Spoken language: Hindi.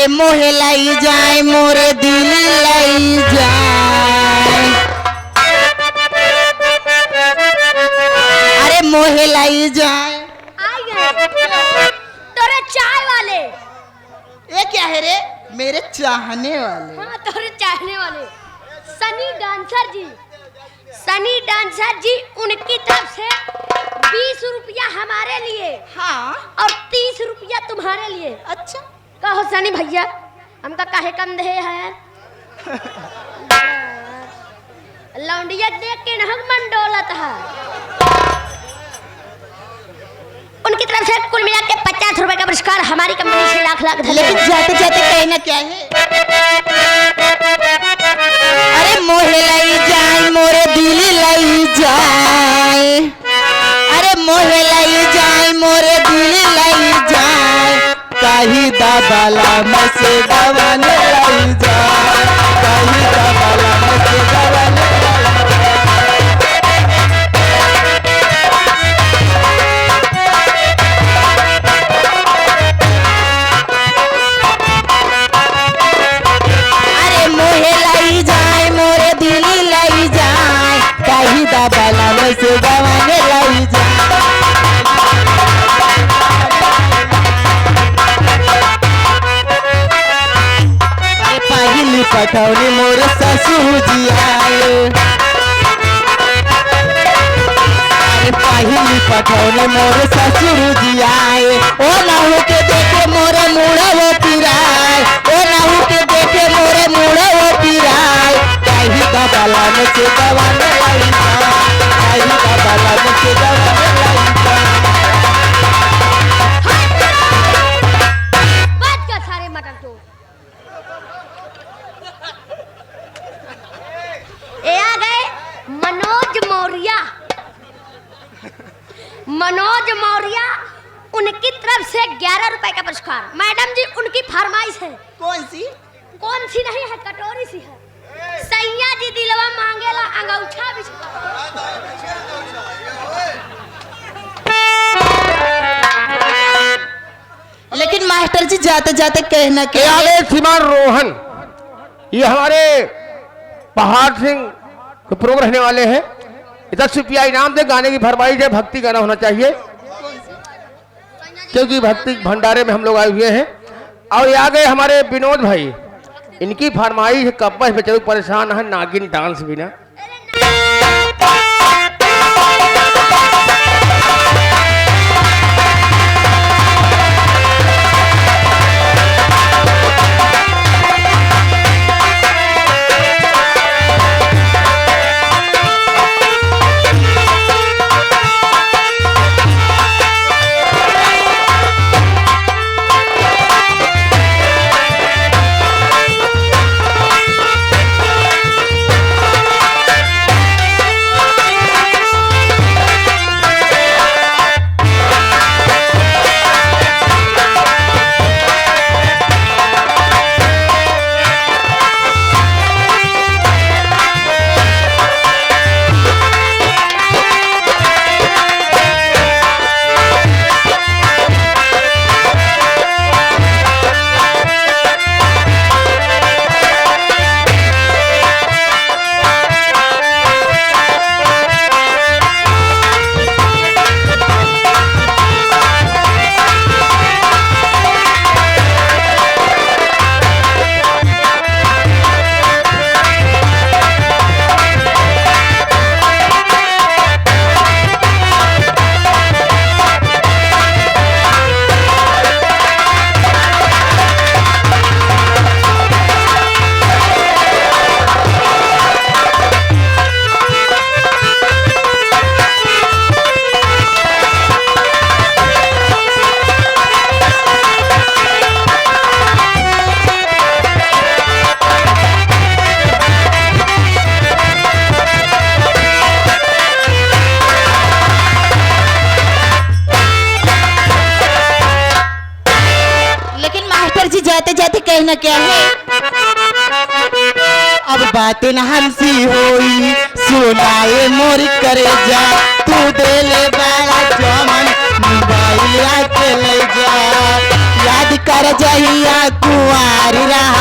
अरे मोहे लाई जाए मोरे दिल लाई जाए, अरे मोहे लाई जाए। आई गए तोरे चाय वाले। ये क्या है रे? मेरे चाहने वाले। हाँ तोरे चाहने वाले सनी डांसर जी। सनी डांसर जी उनकी तरफ से 20 रुपया हमारे लिए हाँ और 30 रुपया तुम्हारे लिए। अच्छा कहो सनी भैया हमका काहे कम दे है? लौंडिया देख के न मन डोलत है। उनकी तरफ से कुल मिला के 50 रुपए का पुरस्कार हमारी कंपनी से लाख लाख। लेकिन जाते जाते कहना क्या है? अरे मोहे लाई जाए मोरे दिल लाई जाए, अरे मोहे लाई जाए मोरे दिल लाई जाए, काही दाबाला मसे दवाने लाई जाए, काही दाबाला मसे दवाने लाई जाए। अरे मोहे लाई जाए मोरे दिल लाई जाए, काही दाबाला मसे दवाने लाई जाए। पहली पठौनी मोर ससुर जी आए, अरे पहली पठौनी मोर ससुर जी आए, ओ नहु के देखे मोरे मुड़ा वो पिराए, ओ नहु के देखे मोरे मुड़ा वो पिराए, काही दबाला में से दवाने लाई जाए, काही दबाला में से दवाने लाई जाए। बात का सारे मटन तो ए आ गए मनोज मौर्य। मनोज मौर्य उनकी तरफ से 11 रुपए का पुरस्कार। मैडम जी उनकी फरमाइश है। कौन सी? कौन सी नहीं है, कटोरी सी है। सैया जी दिलवा मांगेला अंगूठा भी। लेकिन मास्टर जी जाते जाते कहना क्या है? श्रीमान रोहन ये हमारे पहाड़ सिंह के प्रोग्राम रहने वाले हैं। 10 रुपया इनाम दे। गाने की फरमाइश है, भक्ति गाना होना चाहिए क्योंकि भक्ति भंडारे में हम लोग आए हुए हैं। और ये आ गए हमारे विनोद भाई, इनकी फरमाइश है कब्बस बेचारे परेशान है नागिन डांस भी ना। जाते जाते कहना क्या है? अब बातें न हंसी होई सुनाए मोर करे जा, तू दे ले बाला जमन मोबाइल आके ले जा, याद कर जहिया कुआं यारी रहा